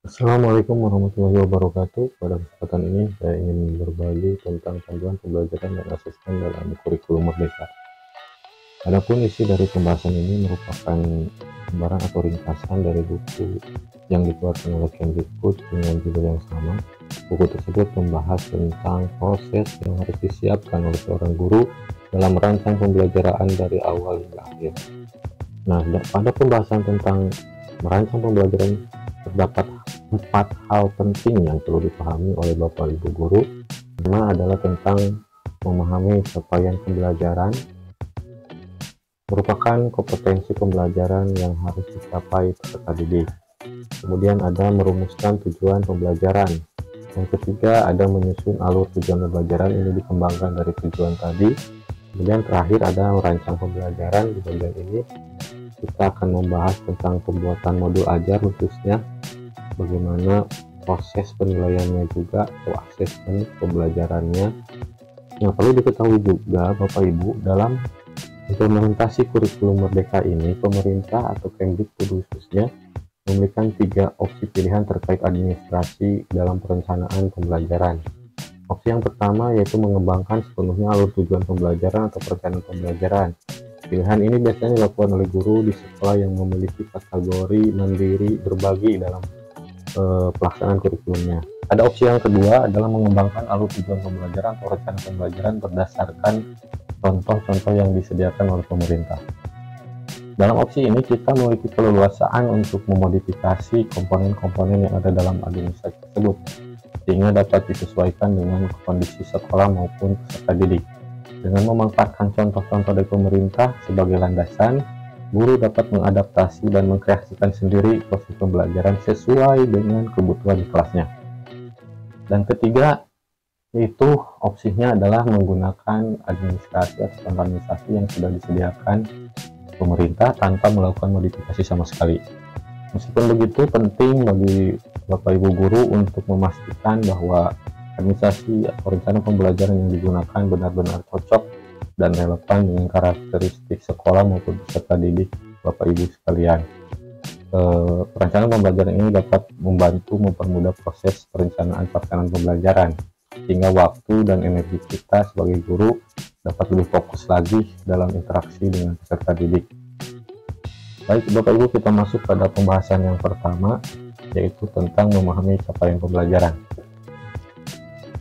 Assalamualaikum warahmatullahi wabarakatuh. Pada kesempatan ini saya ingin berbagi tentang panduan pembelajaran dan asesmen dalam kurikulum Merdeka. Adapun isi dari pembahasan ini merupakan gambaran atau ringkasan dari buku yang dikeluarkan oleh Kemdikbud dengan judul yang sama. Buku tersebut membahas tentang proses yang harus disiapkan oleh seorang guru dalam merancang pembelajaran dari awal hingga akhir. Nah, pada pembahasan tentang merancang pembelajaran terdapat 4 hal penting yang perlu dipahami oleh Bapak Ibu guru. Pertama adalah tentang memahami capaian pembelajaran, merupakan kompetensi pembelajaran yang harus dicapai peserta didik. Kemudian ada merumuskan tujuan pembelajaran. Yang ketiga ada menyusun alur tujuan pembelajaran, ini dikembangkan dari tujuan tadi. Kemudian terakhir ada merancang pembelajaran. Di bagian ini kita akan membahas tentang pembuatan modul ajar, khususnya bagaimana proses penilaiannya juga atau asesmen pembelajarannya. Yang perlu diketahui juga Bapak Ibu, dalam implementasi kurikulum Merdeka ini, pemerintah atau Kemdikbud khususnya memberikan 3 opsi pilihan terkait administrasi dalam perencanaan pembelajaran. Opsi yang pertama yaitu mengembangkan sepenuhnya alur tujuan pembelajaran atau perencanaan pembelajaran. Pilihan ini biasanya dilakukan oleh guru di sekolah yang memiliki kategori mandiri berbagi dalam pelaksanaan kurikulumnya. Ada opsi yang kedua adalah mengembangkan alur tujuan pembelajaran atau rencana pembelajaran berdasarkan contoh-contoh yang disediakan oleh pemerintah. Dalam opsi ini kita memiliki keleluasaan untuk memodifikasi komponen-komponen yang ada dalam administrasi tersebut, sehingga dapat disesuaikan dengan kondisi sekolah maupun peserta didik. Dengan memanfaatkan contoh-contoh dari pemerintah sebagai landasan, guru dapat mengadaptasi dan mengkreasikan sendiri proses pembelajaran sesuai dengan kebutuhan di kelasnya. Dan ketiga, yaitu opsinya adalah menggunakan administrasi atau organisasi yang sudah disediakan pemerintah tanpa melakukan modifikasi sama sekali. Meskipun begitu, penting bagi Bapak Ibu guru untuk memastikan bahwa administrasi atau rencana pembelajaran yang digunakan benar-benar cocok dan relevan dengan karakteristik sekolah maupun peserta didik Bapak Ibu sekalian. Perencanaan pembelajaran ini dapat membantu mempermudah proses perencanaan pelaksanaan pembelajaran, sehingga waktu dan energi kita sebagai guru dapat lebih fokus lagi dalam interaksi dengan peserta didik. Baik Bapak Ibu, kita masuk pada pembahasan yang pertama, yaitu tentang memahami capaian pembelajaran.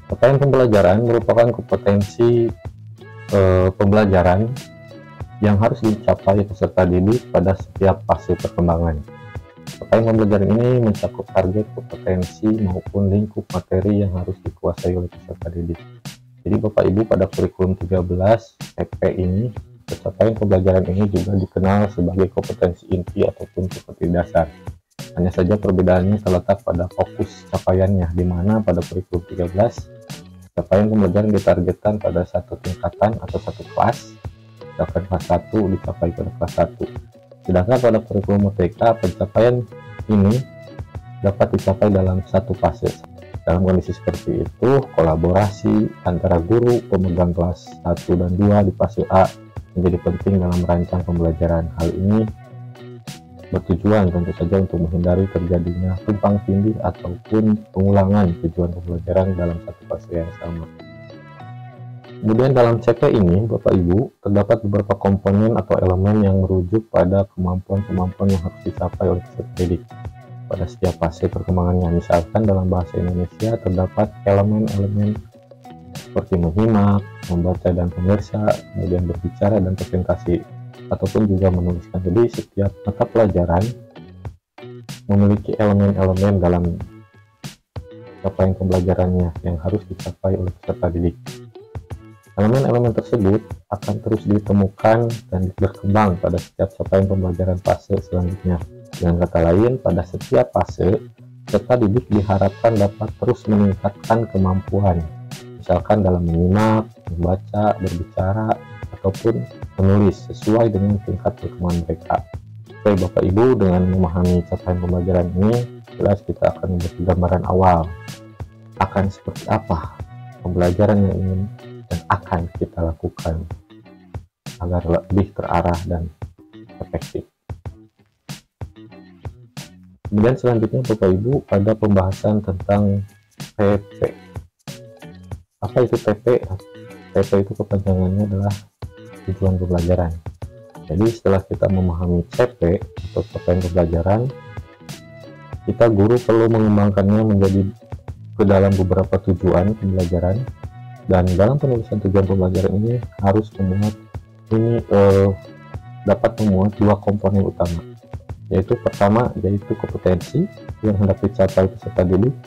Capaian pembelajaran merupakan kompetensi pembelajaran yang harus dicapai peserta didik pada setiap fase perkembangan. Capaian pembelajaran ini mencakup target, kompetensi maupun lingkup materi yang harus dikuasai oleh peserta didik. Jadi Bapak Ibu, pada kurikulum 13 PP ini, capaian pembelajaran ini juga dikenal sebagai kompetensi inti ataupun kompetensi dasar. Hanya saja perbedaannya terletak pada fokus capaiannya, di mana pada kurikulum 13 capaian pembelajaran ditargetkan pada satu tingkatan atau satu kelas, sedangkan kelas 1 dicapai pada kelas 1. Sedangkan pada kurikulum Merdeka, pencapaian ini dapat dicapai dalam satu fase. Dalam kondisi seperti itu, kolaborasi antara guru pemegang kelas 1 dan 2 di fase A menjadi penting dalam merancang pembelajaran. Hal ini bertujuan tentu saja untuk menghindari terjadinya tumpang tindih ataupun pengulangan tujuan pembelajaran dalam satu fase yang sama. Kemudian dalam CP ini Bapak Ibu, terdapat beberapa komponen atau elemen yang merujuk pada kemampuan-kemampuan yang harus dicapai oleh peserta didik pada setiap fase perkembangannya. Misalkan dalam bahasa Indonesia terdapat elemen-elemen seperti menyimak, membaca dan pemirsa, kemudian berbicara dan presentasi, ataupun juga menuliskan. Jadi setiap mata pelajaran memiliki elemen-elemen dalam capaian pembelajarannya yang harus dicapai oleh peserta didik. Elemen-elemen tersebut akan terus ditemukan dan berkembang pada setiap capaian pembelajaran fase selanjutnya. Dengan kata lain, pada setiap fase, peserta didik diharapkan dapat terus meningkatkan kemampuan, misalkan dalam menyimak, membaca, berbicara, ataupun menulis sesuai dengan tingkat perkembangan mereka. Oke Bapak Ibu, dengan memahami capaian pembelajaran ini, jelas kita akan memiliki gambaran awal akan seperti apa pembelajaran yang ingin dan akan kita lakukan agar lebih terarah dan efektif. Kemudian selanjutnya Bapak Ibu ada pembahasan tentang TP. Apa itu TP? TP itu kepanjangannya adalah tujuan pembelajaran. Jadi setelah kita memahami CP atau capaian pembelajaran, kita guru perlu mengembangkannya menjadi ke dalam beberapa tujuan pembelajaran, dan dalam penulisan tujuan pembelajaran ini harus memuat dapat memuat dua komponen utama, yaitu pertama yaitu kompetensi yang hendak dicapai peserta didik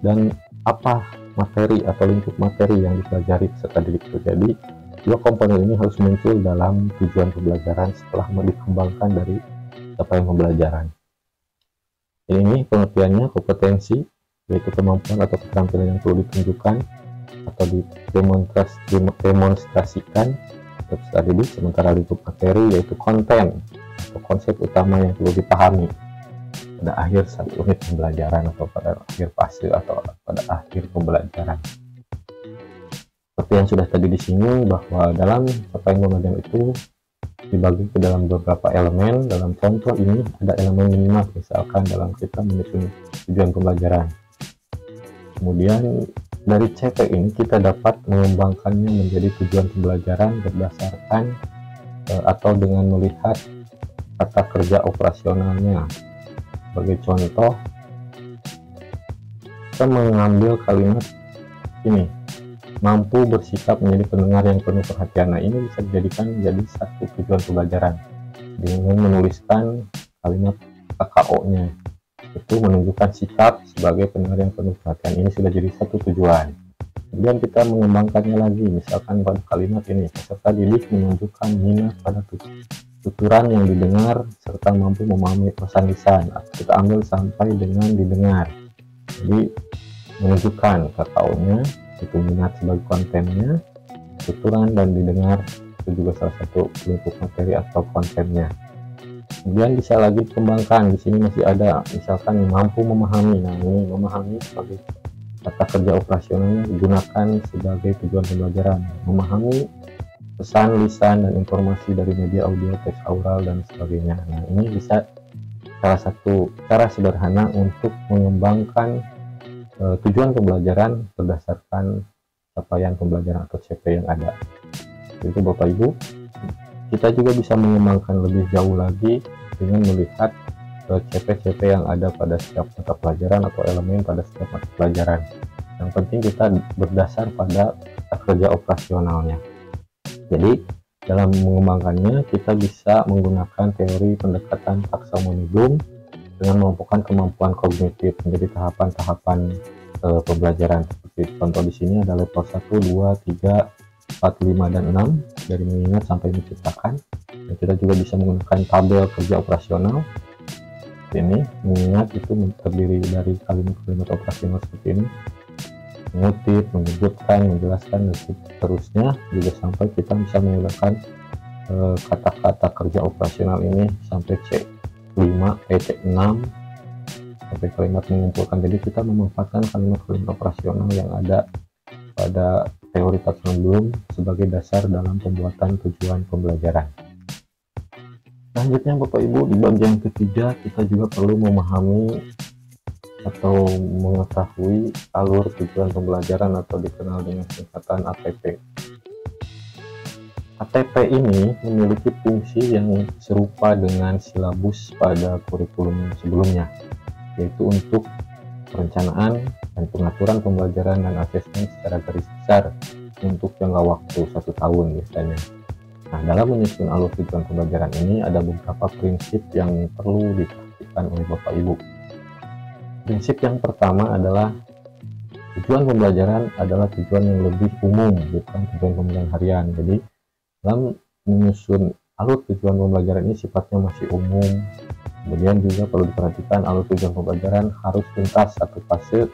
dan apa materi atau lingkup materi yang dipelajari peserta didik itu. Jadi dua komponen ini harus muncul dalam tujuan pembelajaran setelah dikembangkan dari capaian pembelajaran. Ini pengertiannya: kompetensi yaitu kemampuan atau keterampilan yang perlu ditunjukkan atau didemonstrasikan peserta didik, sementara lingkup materi yaitu konten atau konsep utama yang perlu dipahami pada akhir satu unit pembelajaran atau pada akhir fase atau pada akhir pembelajaran. Seperti yang sudah tadi disinggung bahwa dalam capaian pembelajaran itu dibagi ke dalam beberapa elemen. Dalam contoh ini ada elemen minimal, misalkan dalam kita menyusun tujuan pembelajaran. Kemudian dari CP ini kita dapat mengembangkannya menjadi tujuan pembelajaran berdasarkan atau dengan melihat kata kerja operasionalnya. Sebagai contoh, kita mengambil kalimat ini: mampu bersikap menjadi pendengar yang penuh perhatian. Nah, ini bisa dijadikan menjadi satu tujuan pembelajaran dengan menuliskan kalimat KKO-nya, itu menunjukkan sikap sebagai pendengar yang penuh perhatian. Ini sudah jadi satu tujuan. Kemudian kita mengembangkannya lagi, misalkan pada kalimat ini: peserta didik menunjukkan minat pada tuturan yang didengar serta mampu memahami pesan lisan. Kita ambil sampai dengan didengar, jadi menunjukkan KKO-nya itu minat sebagai kontennya, tuturan dan didengar itu juga salah satu lingkup materi atau kontennya. Kemudian bisa lagi dikembangkan, di sini masih ada misalkan mampu memahami. Nah, ini memahami sebagai kata kerja operasionalnya digunakan sebagai tujuan pembelajaran, memahami pesan lisan dan informasi dari media audio, teks aural dan sebagainya. Nah, ini bisa salah satu cara sederhana untuk mengembangkan tujuan pembelajaran berdasarkan capaian pembelajaran atau CP yang ada. Itu Bapak Ibu, kita juga bisa mengembangkan lebih jauh lagi dengan melihat CP-CP yang ada pada setiap mata pelajaran atau elemen pada setiap mata pelajaran. Yang penting kita berdasar pada kerja operasionalnya. Jadi dalam mengembangkannya kita bisa menggunakan teori pendekatan taksonomi Bloom dengan mengumpulkan kemampuan kognitif menjadi tahapan-tahapan pembelajaran. Seperti contoh di sini ada level 1, 2, 3, 4, 5, dan 6 dari mengingat sampai menciptakan. Dan kita juga bisa menggunakan tabel kerja operasional. Ini mengingat itu terdiri dari kalimat-kalimat operasional seperti ini: mengutip, menyebutkan, menjelaskan, dan seterusnya. Juga sampai kita bisa menggunakan kata-kata kerja operasional ini sampai C5, C6 sampai kalimat mengumpulkan. Jadi kita memanfaatkan kalimat-kalimat operasional yang ada pada teori taksonomi Bloom sebagai dasar dalam pembuatan tujuan pembelajaran. Selanjutnya Bapak Ibu, di bagian ketiga kita juga perlu memahami atau mengetahui alur tujuan pembelajaran atau dikenal dengan singkatan ATP. ATP ini memiliki fungsi yang serupa dengan silabus pada kurikulum sebelumnya, yaitu untuk perencanaan dan pengaturan pembelajaran dan asesmen secara garis besar untuk jangka waktu 1 tahun biasanya. Nah, dalam menyusun alur tujuan pembelajaran ini ada beberapa prinsip yang perlu diperhatikan oleh Bapak Ibu. Prinsip yang pertama adalah tujuan pembelajaran adalah tujuan yang lebih umum, bukan tujuan pembelajaran harian. Jadi dalam menyusun alur tujuan pembelajaran ini sifatnya masih umum. Kemudian juga perlu diperhatikan alur tujuan pembelajaran harus tuntas satu fase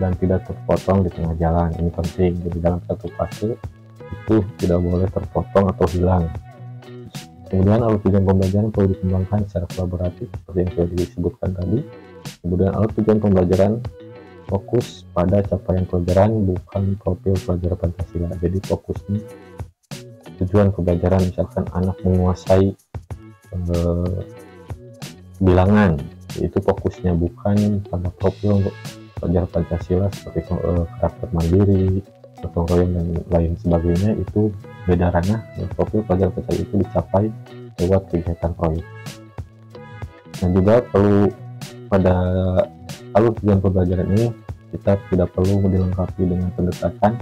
dan tidak terpotong di tengah jalan. Ini penting. Jadi dalam satu fase itu tidak boleh terpotong atau hilang. Kemudian alur tujuan pembelajaran perlu dikembangkan secara kolaboratif seperti yang sudah disebutkan tadi. Kemudian alur tujuan pembelajaran fokus pada capaian pelajaran, bukan profil pelajar Pancasila. Jadi fokusnya tujuan pembelajaran, misalkan anak menguasai bilangan, Itu fokusnya bukan pada profil pelajar Pancasila seperti karakter mandiri, gotong royong dan lain sebagainya. Itu beda ranah. Profil pelajar Pancasila itu dicapai lewat kegiatan proyek. Nah, juga perlu pada alur tujuan pembelajaran ini kita tidak perlu dilengkapi dengan pendekatan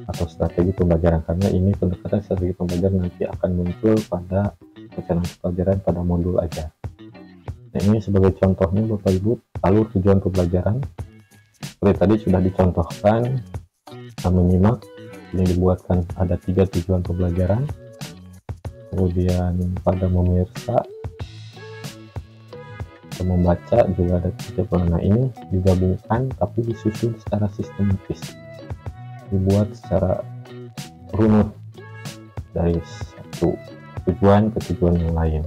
atau strategi pembelajaran, karena ini pendekatan strategi pembelajaran nanti akan muncul pada perencanaan pembelajaran pada modul ajar. Nah, ini sebagai contohnya Bapak Ibu, alur tujuan pembelajaran seperti tadi sudah dicontohkan. Menyimak, ini dibuatkan ada 3 tujuan pembelajaran, kemudian pada memirsa atau membaca juga ada 3. Nah, ini digabungkan tapi disusun secara sistematis, dibuat secara runut dari satu tujuan ke tujuan yang lain,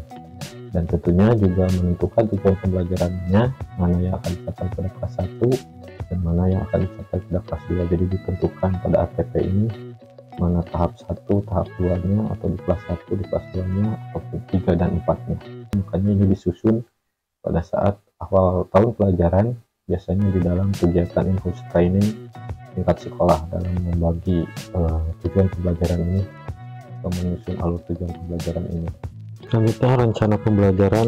dan tentunya juga menentukan tujuan pembelajarannya, mana yang akan dicapai pada kelas 1 dan mana yang akan dicapai pada kelas 2. Jadi ditentukan pada ATP ini mana tahap 1, tahap 2-nya, atau di kelas 1, di kelas 2-nya, ataupun 3 dan 4-nya. Makanya ini disusun pada saat awal tahun pelajaran, biasanya di dalam kegiatan in-house training tingkat sekolah dalam membagi tujuan pembelajaran ini atau menyusun alur tujuan pembelajaran ini. Selanjutnya, rencana pembelajaran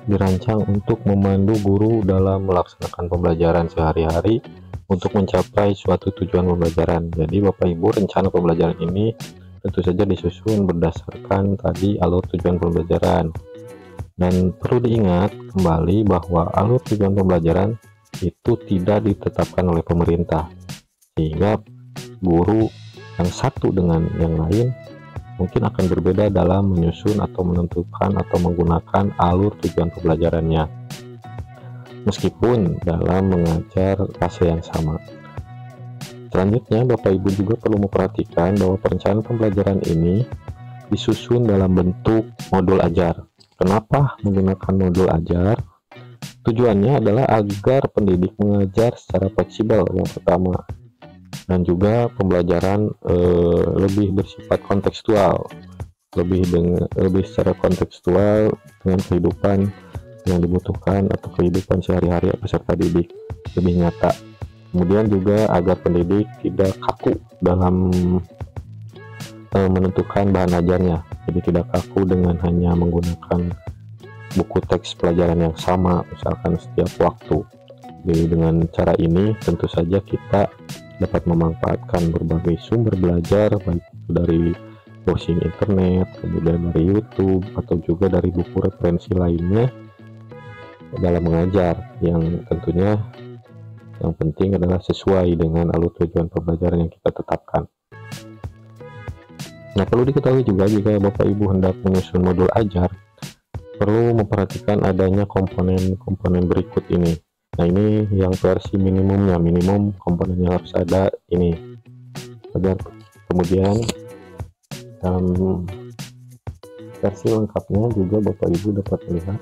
dirancang untuk memandu guru dalam melaksanakan pembelajaran sehari-hari untuk mencapai suatu tujuan pembelajaran. Jadi Bapak Ibu, rencana pembelajaran ini tentu saja disusun berdasarkan tadi alur tujuan pembelajaran. Dan perlu diingat kembali bahwa alur tujuan pembelajaran itu tidak ditetapkan oleh pemerintah, sehingga guru yang satu dengan yang lain mungkin akan berbeda dalam menyusun atau menentukan atau menggunakan alur tujuan pembelajarannya, meskipun dalam mengajar fase yang sama. Selanjutnya, Bapak Ibu juga perlu memperhatikan bahwa perencanaan pembelajaran ini disusun dalam bentuk modul ajar. Kenapa menggunakan modul ajar? Tujuannya adalah agar pendidik mengajar secara fleksibel yang pertama, dan juga pembelajaran lebih bersifat kontekstual, lebih secara kontekstual dengan kehidupan yang dibutuhkan atau kehidupan sehari-hari peserta didik, lebih nyata. Kemudian juga agar pendidik tidak kaku dalam menentukan bahan ajarnya, jadi tidak kaku dengan hanya menggunakan buku teks pelajaran yang sama misalkan setiap waktu. Jadi dengan cara ini tentu saja kita dapat memanfaatkan berbagai sumber belajar, baik itu dari browsing internet, kemudian dari YouTube, atau juga dari buku referensi lainnya dalam mengajar, yang tentunya yang penting adalah sesuai dengan alur tujuan pembelajaran yang kita tetapkan. Nah, perlu diketahui juga jika Bapak Ibu hendak menyusun modul ajar, perlu memperhatikan adanya komponen-komponen berikut ini. Nah, ini yang versi minimumnya, minimum komponen yang harus ada ini. Kemudian dalam versi lengkapnya juga Bapak Ibu dapat melihat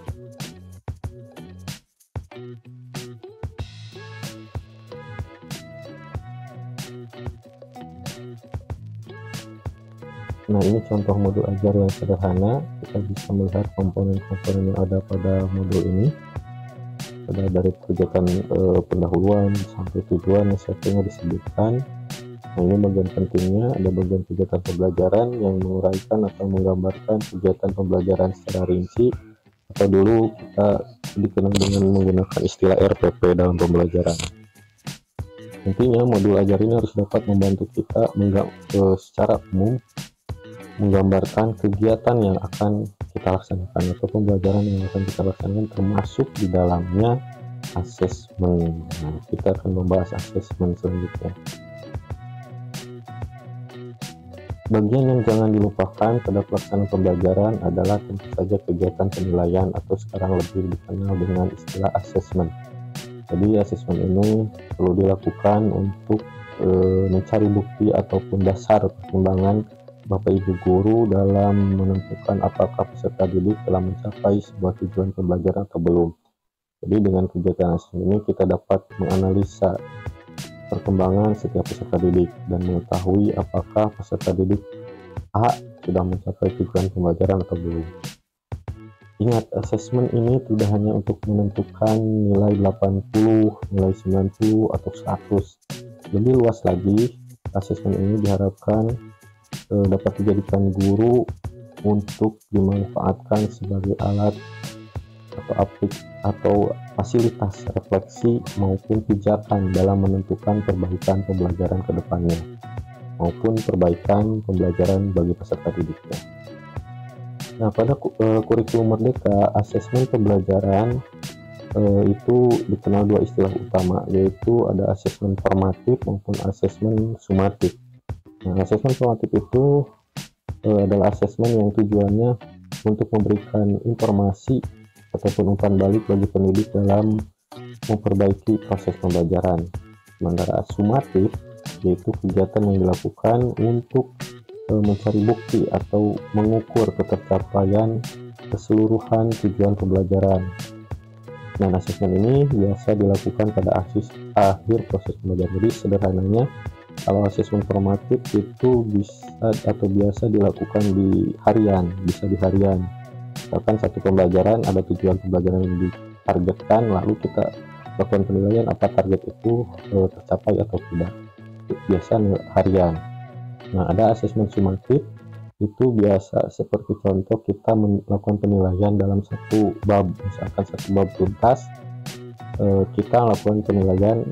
Nah, ini contoh modul ajar yang sederhana. Kita bisa melihat komponen-komponen yang ada pada modul ini. Ada dari kegiatan pendahuluan sampai tujuan, settingnya disebutkan. Nah, ini bagian pentingnya, ada bagian kegiatan pembelajaran yang menguraikan atau menggambarkan kegiatan pembelajaran secara rinci, atau dulu kita dikenal dengan menggunakan istilah RPP dalam pembelajaran. Intinya modul ajar ini harus dapat membantu kita secara umum menggambarkan kegiatan yang akan kita laksanakan atau pembelajaran yang akan kita laksanakan, termasuk di dalamnya asesmen. Nah, kita akan membahas asesmen selanjutnya. Bagian yang jangan dilupakan pada pelaksanaan pembelajaran adalah tentu saja kegiatan penilaian atau sekarang lebih dikenal dengan istilah asesmen. Jadi asesmen ini perlu dilakukan untuk mencari bukti ataupun dasar perkembangan Bapak Ibu guru dalam menentukan apakah peserta didik telah mencapai sebuah tujuan pembelajaran atau belum. Jadi dengan kegiatan asesmen ini kita dapat menganalisa perkembangan setiap peserta didik dan mengetahui apakah peserta didik A sudah mencapai tujuan pembelajaran atau belum. Ingat, asesmen ini tidak hanya untuk menentukan nilai 80, nilai 90, atau 100. Lebih luas lagi, asesmen ini diharapkan dapat dijadikan guru untuk dimanfaatkan sebagai alat atau fasilitas refleksi maupun pijakan dalam menentukan perbaikan pembelajaran ke depannya maupun perbaikan pembelajaran bagi peserta didiknya. Nah, pada kurikulum Merdeka, asesmen pembelajaran itu dikenal dua istilah utama, yaitu ada asesmen formatif maupun asesmen sumatif. Nah, asesmen formatif itu adalah asesmen yang tujuannya untuk memberikan informasi ataupun umpan balik bagi pendidik dalam memperbaiki proses pembelajaran. Sementara sumatif yaitu kegiatan yang dilakukan untuk mencari bukti atau mengukur ketercapaian keseluruhan tujuan pembelajaran. Nah, asesmen ini biasa dilakukan pada akhir proses pembelajaran. Jadi sederhananya, kalau asesmen formatif itu biasa dilakukan di harian, bisa di harian. Misalkan satu pembelajaran ada tujuan pembelajaran yang ditargetkan, lalu kita lakukan penilaian apa target itu tercapai atau tidak. Biasa harian. Nah, ada asesmen sumatif, itu biasa seperti contoh kita melakukan penilaian dalam satu bab, misalkan satu bab tuntas, kita lakukan penilaian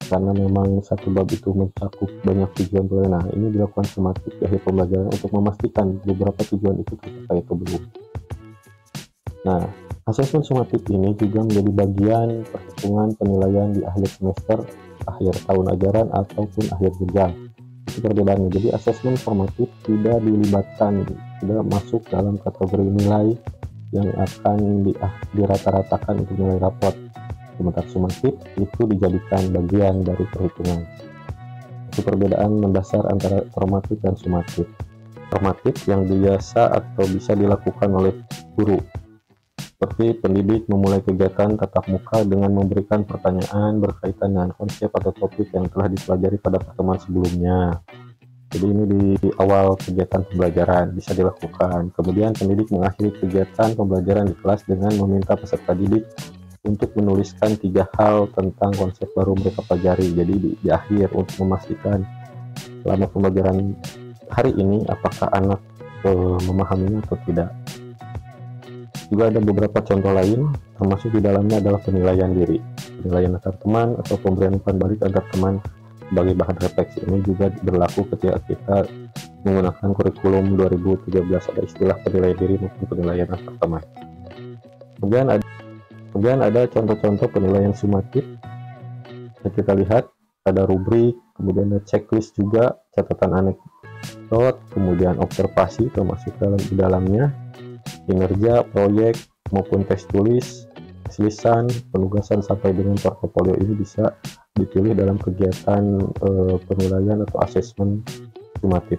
karena memang satu bab itu mencakup banyak tujuan pembelajaran. Nah, ini dilakukan sumatif di akhir pembelajaran untuk memastikan beberapa tujuan itu tercapai atau belum. Nah, asesmen sumatif ini juga menjadi bagian perhitungan penilaian di akhir semester, akhir tahun ajaran, ataupun akhir jenjang. Itu perbedaannya. Jadi asesmen formatif tidak dilibatkan, tidak masuk dalam kategori nilai yang akan dirata-ratakan untuk nilai rapot. Sementara sumatif itu dijadikan bagian dari perhitungan. Itu perbedaan mendasar antara formatif dan sumatif. Formatif yang biasa atau bisa dilakukan oleh guru, seperti pendidik memulai kegiatan tatap muka dengan memberikan pertanyaan berkaitan dengan konsep atau topik yang telah dipelajari pada pertemuan sebelumnya. Jadi ini di awal kegiatan pembelajaran bisa dilakukan. Kemudian pendidik mengakhiri kegiatan pembelajaran di kelas dengan meminta peserta didik untuk menuliskan 3 hal tentang konsep baru mereka pelajari. Jadi di akhir untuk memastikan selama pembelajaran hari ini apakah anak memahaminya atau tidak. Juga ada beberapa contoh lain, termasuk di dalamnya adalah penilaian diri, penilaian antar teman, atau pemberian umpan balik antar teman sebagai bahan refleksi. Ini juga berlaku ketika kita menggunakan kurikulum 2013, ada istilah penilaian diri maupun penilaian antar teman. Kemudian ada contoh-contoh penilaian sumatif. Yang kita lihat ada rubrik, kemudian ada checklist juga, catatan anekdot, kemudian observasi termasuk di dalamnya, kinerja, proyek, maupun tes tulis, tes lisan, penugasan sampai dengan portofolio. Ini bisa dipilih dalam kegiatan penilaian atau asesmen sumatif.